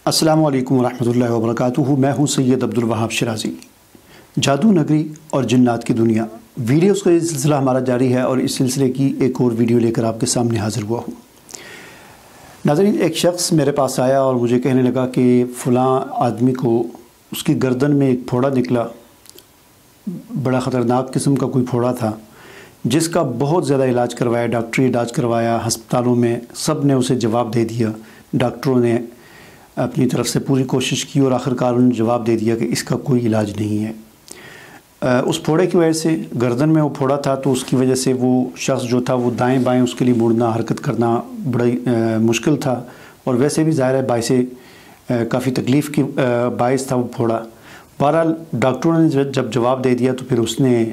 السلام علیکم ورحمۃ اللہ وبرکاتہ۔ میں ہوں سید عبدالوہاب شرازی۔ جادو نگری اور جنات کی دنیا ویڈیوز کا یہ سلسلہ ہمارا جاری ہے اور اس سلسلے کی ایک اور ویڈیو لے کر آپ کے سامنے حاضر ہوا ہوں۔ ناظرین، ایک شخص میرے پاس آیا اور مجھے کہنے لگا کہ فلاں آدمی کو اس کی گردن میں ایک پھوڑا نکلا، بڑا خطرناک قسم کا کوئی پھوڑا تھا، جس کا بہت زیادہ علاج کروایا، ڈاکٹری علاج کروایا، ہسپتالوں میں سب نے اسے جواب دے دیا، ڈاکٹروں نے اپنی طرف سے پوری کوشش کی اور آخرکار انہوں نے جواب دے دیا کہ اس کا کوئی علاج نہیں ہے۔ اس پھوڑے کی وجہ سے، گردن میں وہ پھوڑا تھا تو اس کی وجہ سے وہ شخص جو تھا وہ دائیں بائیں اس کے لیے مڑنا، حرکت کرنا بڑا مشکل تھا، اور ویسے بھی ظاہر ہے باعث کافی تکلیف کی باعث تھا وہ پھوڑا۔ بہرحال ڈاکٹروں نے جب جواب دے دیا تو پھر اس نے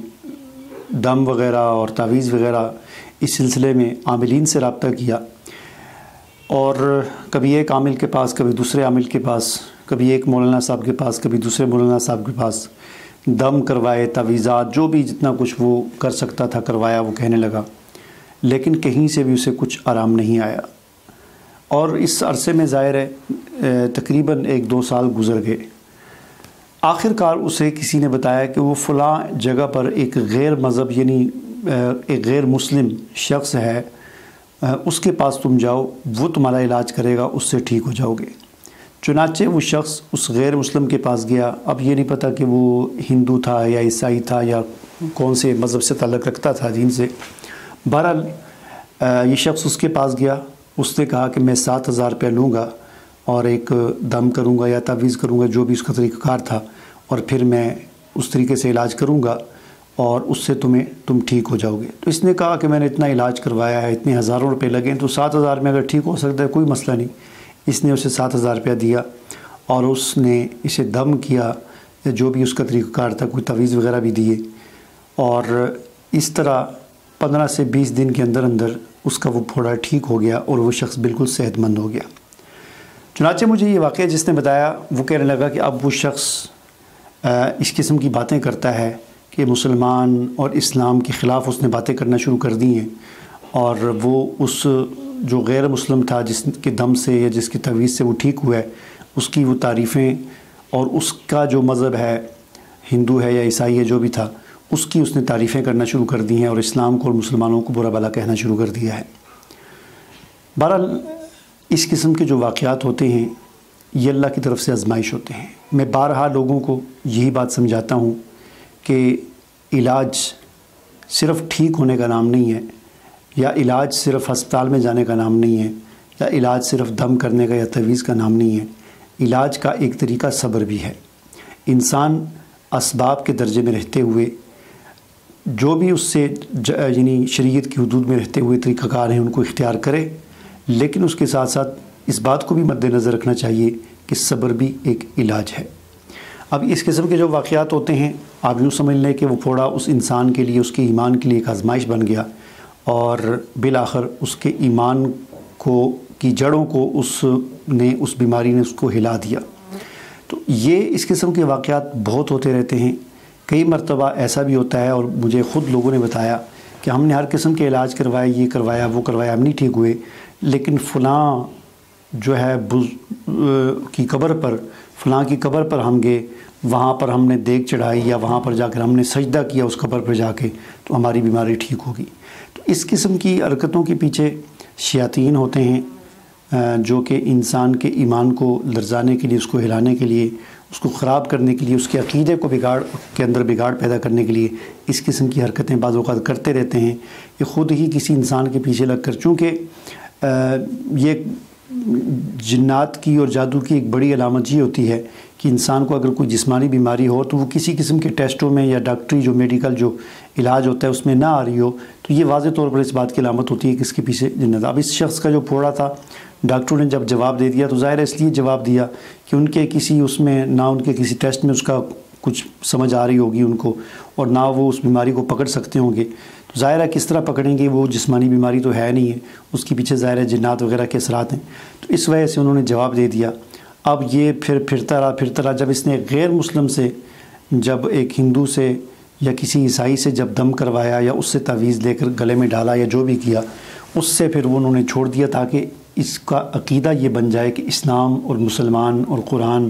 دم وغیرہ اور تعویذ وغیرہ اس سلسلے میں عاملین سے رابطہ کیا، اور کبھی ایک عامل کے پاس، کبھی دوسرے عامل کے پاس، کبھی ایک مولانا صاحب کے پاس، کبھی دوسرے مولانا صاحب کے پاس دم کروائے، تعویذات، جو بھی جتنا کچھ وہ کر سکتا تھا کروایا، وہ کہنے لگا، لیکن کہیں سے بھی اسے کچھ آرام نہیں آیا۔ اور اس عرصے میں ظاہر ہے تقریباً 1-2 سال گزر گئے۔ آخر کار اسے کسی نے بتایا کہ وہ فلاں جگہ پر ایک غیر مذہب یعنی ایک غیر مسلم شخص ہے، اس کے پاس تم جاؤ، وہ تمہارا علاج کرے گا، اس سے ٹھیک ہو جاؤ گے۔ چنانچہ وہ شخص اس غیر مسلم کے پاس گیا۔ اب یہ نہیں پتہ کہ وہ ہندو تھا یا عیسائی تھا یا کون سے مذہب سے تعلق رکھتا تھا، دین سے۔ بہرحال یہ شخص اس کے پاس گیا، اس نے کہا کہ میں 7,000 روپیہ لوں گا اور ایک دم کروں گا یا تعویذ کروں گا، جو بھی اس کا طریقہ کار تھا، اور پھر میں اس طریقے سے علاج کروں گا اور اس سے تم ٹھیک ہو جاؤ گے۔ تو اس نے کہا کہ میں نے اتنا علاج کروایا ہے، اتنے ہزاروں روپے لگے ہیں، تو 7,000 میں اگر ٹھیک ہو سکتا ہے کوئی مسئلہ نہیں۔ اس نے اسے 7,000 روپیہ دیا اور اس نے اسے دم کیا، جو بھی اس کا طریقہ کار تھا، کوئی تعویذ وغیرہ بھی دیے، اور اس طرح 15 سے 20 دن کے اندر اندر اس کا وہ پھوڑا ٹھیک ہو گیا اور وہ شخص بالکل صحت مند ہو گیا۔ چنانچہ مجھے یہ واقعہ جس نے بتایا وہ کہنے لگا کہ اب وہ شخص اس قسم کی باتیں کرتا ہے کہ مسلمان اور اسلام کے خلاف اس نے باتیں کرنا شروع کر دی ہیں، اور وہ اس جو غیر مسلم تھا جس کے دم سے یا جس کی تعویذ سے وہ ٹھیک ہوا ہے، اس کی وہ تعریفیں اور اس کا جو مذہب ہے، ہندو ہے یا عیسائی ہے جو بھی تھا، اس کی اس نے تعریفیں کرنا شروع کر دی ہیں اور اسلام کو اور مسلمانوں کو برا بھلا کہنا شروع کر دیا ہے۔ بہرحال اس قسم کے جو واقعات ہوتے ہیں یہ اللہ کی طرف سے آزمائش ہوتے ہیں۔ میں بارہا لوگوں کو یہی بات سمجھاتا ہوں کہ علاج صرف ٹھیک ہونے کا نام نہیں ہے، یا علاج صرف ہسپتال میں جانے کا نام نہیں ہے، یا علاج صرف دم کرنے کا یا تعویذ کا نام نہیں ہے۔ علاج کا ایک طریقہ صبر بھی ہے۔ انسان اسباب کے درجے میں رہتے ہوئے جو بھی اس سے یعنی شریعت کی حدود میں رہتے ہوئے طریقہ کار ہیں ان کو اختیار کرے، لیکن اس کے ساتھ ساتھ اس بات کو بھی مد نظر رکھنا چاہیے کہ صبر بھی ایک علاج ہے۔ اب اس قسم کے جو واقعات ہوتے ہیں، آپ یوں سمجھ لیں کہ وہ پھوڑا اس انسان کے لیے، اس کے ایمان کے لیے ایک آزمائش بن گیا، اور بالآخر اس کے ایمان کی جڑوں کو اس بیماری نے اس کو ہلا دیا۔ تو یہ اس قسم کے واقعات بہت ہوتے رہتے ہیں۔ کئی مرتبہ ایسا بھی ہوتا ہے، اور مجھے خود لوگوں نے بتایا کہ ہم نے ہر قسم کے علاج کروائے، یہ کروایا وہ کروایا، ہم نہیں ٹھیک ہوئے، لیکن فلاں جو ہے کی قبر پر، فلاں کی قبر پر ہم گئے، وہاں پر ہم نے دیگ چڑھائی یا وہاں پر جا کر ہم نے سجدہ کیا اس قبر پر جا کے، تو ہماری بیماری ٹھیک ہوگی۔ تو اس قسم کی حرکتوں کے پیچھے شیاطین ہوتے ہیں، جو کہ انسان کے ایمان کو لرزانے کے لیے، اس کو ہلانے کے لیے، اس کو خراب کرنے کے لیے، اس کے عقیدے کو بگاڑ پیدا کرنے کے لیے اس قسم کی حرکتیں بعض اوقات کرتے رہتے ہیں۔ یہ خود ہی کسی انسان کے پیچھے لگ کر، چونکہ یہ جنات کی اور جادو کی ایک بڑی علامت یہ ہوتی ہے کہ انسان کو اگر کوئی جسمانی بیماری ہو تو وہ کسی قسم کے ٹیسٹوں میں یا ڈاکٹری جو میڈیکل جو علاج ہوتا ہے اس میں نہ آ رہی ہو، تو یہ واضح طور پر اس بات کی علامت ہوتی ہے کہ اس کے پیچھے جنت۔ اب اس شخص کا جو پھوڑا تھا، ڈاکٹروں نے جب جواب دے دیا تو ظاہر ہے اس لیے جواب دیا کہ ان کے کسی اس میں نہ ان کے کسی ٹیسٹ میں اس کا کچھ سمجھ آ رہی ہوگی ان کو، اور نہ وہ اس بیماری کو پکڑ سکتے ہوں گے۔ تو ظاہر ہے کس طرح پکڑیں گے، وہ جسمانی بیماری تو ہے نہیں ہے، اس کے پیچھے ظاہر ہے جنات وغیرہ کے اثرات ہیں۔ تو اس وجہ سے انہوں نے جواب دے دیا۔ اب یہ پھرتا رہا، جب اس نے غیر مسلم سے، جب ایک ہندو سے یا کسی عیسائی سے جب دم کروایا یا اس سے تعویذ لے کر گلے میں ڈالا یا جو بھی کیا، اس سے پھر وہ انہوں نے چھوڑ دیا، تاکہ اس کا عقیدہ یہ بن جائے کہ اسلام اور مسلمان اور قرآن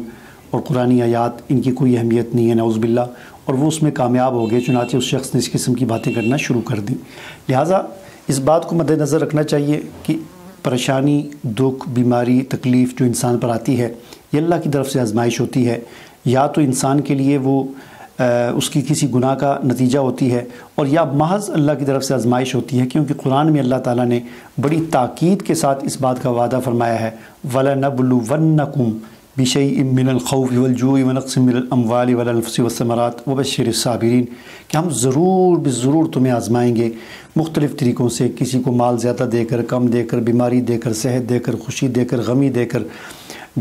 اور قرآنی آیات ان کی کوئی اہمیت نہیں ہے، نعوذ باللہ، اور وہ اس میں کامیاب ہو گئے، چنانچہ اس شخص نے اس قسم کی باتیں کرنا شروع کر دیں۔ لہٰذا اس بات کو مد نظر رکھنا چاہیے کہ پریشانی، دکھ، بیماری، تکلیف جو انسان پر آتی ہے یہ اللہ کی طرف سے آزمائش ہوتی ہے، یا تو انسان کے لیے وہ اس کی کسی گناہ کا نتیجہ ہوتی ہے، اور یا محض اللہ کی طرف سے آزمائش ہوتی ہے، کیونکہ قرآن میں اللہ تعالیٰ نے بڑی تاکید کے ساتھ اس بات کا وعدہ فرمایا ہے، وَلَنَبْلُوَنَّكُمْ بِشَيْءٍ مِّنَ الْخَوْفِ وَالْجُوعِ وَنَقْصٍ مِّنَ الْأَمْوَالِ وَالْأَنفُسِ وَالثَّمَرَاتِ وَبَشِّرِ الصَّابِرِينَ، کہ ہم ضرور تمہیں آزمائیں گے مختلف طریقوں سے، کسی کو مال زیادہ دے کر، کم دے کر، بیماری دے کر، صحت دے کر، خوشی دے کر، غمی دے کر،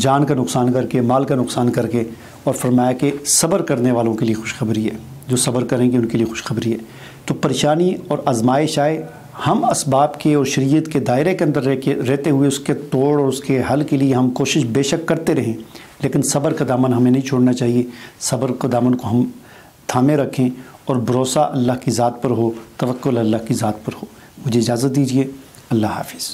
جان کا نقصان کر کے، مال کا نقصان کر کے، اور فرمایا کہ صبر کرنے والوں کے لیے خوشخبری ہے، جو صبر کریں گے ان کے لیے خوشخبری ہے۔ تو پریشانی اور آزمائش آئے، ہم اسباب کے اور شریعت کے دائرے کے اندر رہتے ہوئے اس کے توڑ اور اس کے حل کے لیے ہم کوشش بے شک کرتے رہیں، لیکن صبر کا دامن ہمیں نہیں چھوڑنا چاہیے، صبر کا دامن کو ہم تھامے رکھیں، اور بھروسہ اللہ کی ذات پر ہو، توکل اللہ کی ذات پر ہو۔ مجھے اجازت دیجیے، اللہ حافظ۔